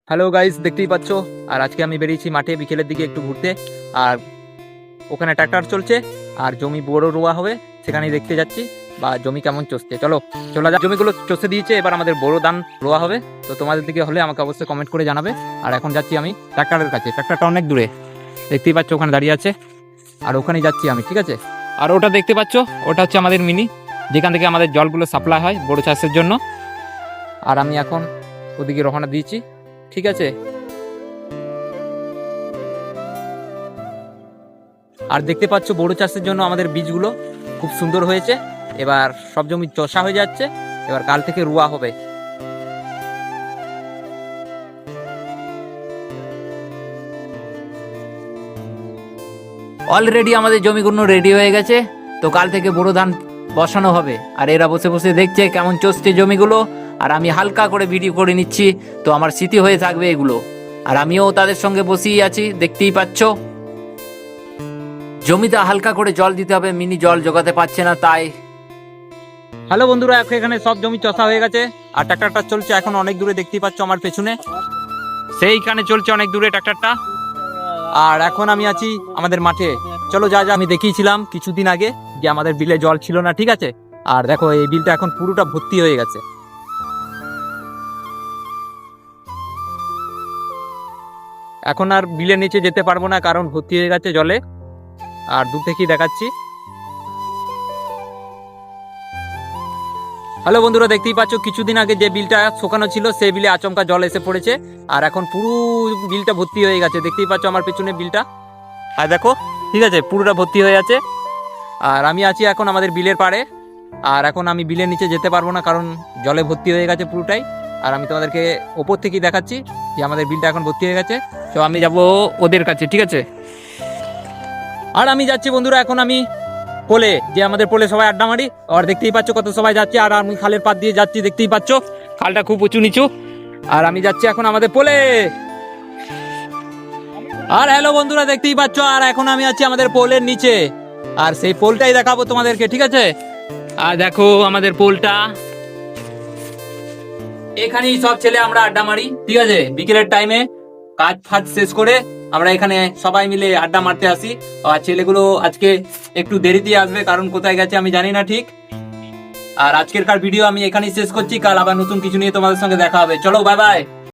Hello guys, দেখতেই পাচ্ছ। আর আজকে আমি বেরিয়েছি মাঠে বিকেলের দিকে একটু ঘুরতে। আর ওখানে ট্রাক্টর চলছে আর জমি বড় রোয়া হবে, সেখানেই দেখতে যাচ্ছি বা জমি কেমন চষছে। চলো যা, জমিগুলো চষে দিয়েছে, এবার আমাদের বড় ধান রোয়া হবে। তো তোমাদের দিকে হলে আমাকে অবশ্যই কমেন্ট করে জানাবে। আর এখন যাচ্ছি আমি ট্রাক্টরের কাছে, ট্রাক্টরটা অনেক দূরে, দেখতেই পাচ্ছ ওখানে দাঁড়িয়ে আছে। আর ওখানেই যাচ্ছি আমি, ঠিক আছে। আর ওটা দেখতে পাচ্ছ, ওটা হচ্ছে আমাদের মিনি, যেখান থেকে আমাদের জলগুলো সাপ্লাই হয় বড় চাষের জন্য। আর আমি এখন ওদিকে রওনা দিয়েছি, ঠিক আছে। আর দেখতে পাচ্ছ বড় চাষের জন্য আমাদের বীজগুলো খুব সুন্দর হয়েছে। এবার সব জমি চষা হয়ে যাচ্ছে, এবার কাল থেকে রোয়া হবে। অলরেডি আমাদের জমিগুলো রেডি হয়ে গেছে, তো কাল থেকে বড় ধান বসানো হবে। আর এরা বসে বসে দেখছে কেমন চষছে জমিগুলো, আর আমি হালকা করে ভিডিও করে নিচ্ছি, তো আমার স্মৃতি হয়ে থাকবে এগুলো। আর আমিও তাদের সঙ্গে বসেই আছি, দেখতেই পাচ্ছ। জমিতে হালকা করে জল দিতে হবে, মিনি জল জোগাতে পারছে না তাই। হ্যালো বন্ধুরা, এখানে সব জমি চষা হয়ে গেছে আর ট্রাক্টরটা চলছে এখন অনেক দূরে, দেখতেই পাচ্ছ আমার পেছনে, সেইখানে চলছে অনেক দূরে ট্রাক্টরটা। আর এখন আমি আছি আমাদের মাঠে। চলো যা আমি দেখিয়েছিলাম কিছুদিন আগে যে আমাদের বিলে জল ছিল না, ঠিক আছে। আর দেখো এই বিলটা এখন পুরোটা ভর্তি হয়ে গেছে। এখন আর বিলের নিচে যেতে পারবো না, কারণ ভর্তি হয়ে গেছে জলে। আর দূর থেকেই দেখাচ্ছি। হ্যালো বন্ধুরা, দেখতেই পাচ্ছ কিছুদিন আগে যে বিলটা শুকানো ছিল সেই বিলে আচমকা জল এসে পড়েছে। আর এখন পুরো বিলটা ভর্তি হয়ে গেছে, দেখতেই পাচ্ছ আমার পেছনে বিলটা। আর দেখো, ঠিক আছে, পুরোটা ভর্তি হয়ে আছে। আর আমি আছি এখন আমাদের বিলের পাড়ে। আর এখন আমি বিলের নিচে যেতে পারবো না, কারণ জলে ভর্তি হয়ে গেছে পুরোটাই। আর আমি তোমাদেরকে ওপর থেকেই দেখাচ্ছি যে আমাদের বিলটা এখন ভর্তি হয়ে গেছে। তো আমি যাব ওদের কাছে, ঠিক আছে। আর আমি যাচ্ছি বন্ধুরা, এখন আমি পোলে, যে আমাদের পোলে সবাই আড্ডা মারি। আর দেখতেই পাচ্ছ কত সবাই যাচ্ছে। আর আমি খালের পাড় দিয়ে যাচ্ছি, দেখতেই পাচ্ছ খালটা খুব উঁচু নিচু। আর আমি যাচ্ছি এখন আমাদের পোলে। আর হ্যালো বন্ধুরা, দেখতেই পাচ্ছ, আর এখন আমি আছি আমাদের পোলের নিচে। আর সেই পোলটাই দেখাবো তোমাদেরকে, ঠিক আছে। আর দেখো আমাদের পোলটা, এখানেই সব ছেলে আমরা আড্ডা মারি, ঠিক আছে। বিকেলের টাইমে কাজ ফাজ শেষ করে আমরা এখানে সবাই মিলে আড্ডা মারতে আসি। আর ছেলেগুলো আজকে একটু দেরি দিয়ে আসবে, কারণ কোথায় গেছে আমি জানি না ঠিক। আর আজকেরকার ভিডিও আমি এখানেই শেষ করছি, কাল আবার নতুন কিছু নিয়ে তোমাদের সঙ্গে দেখা হবে। চলো, বাই বাই।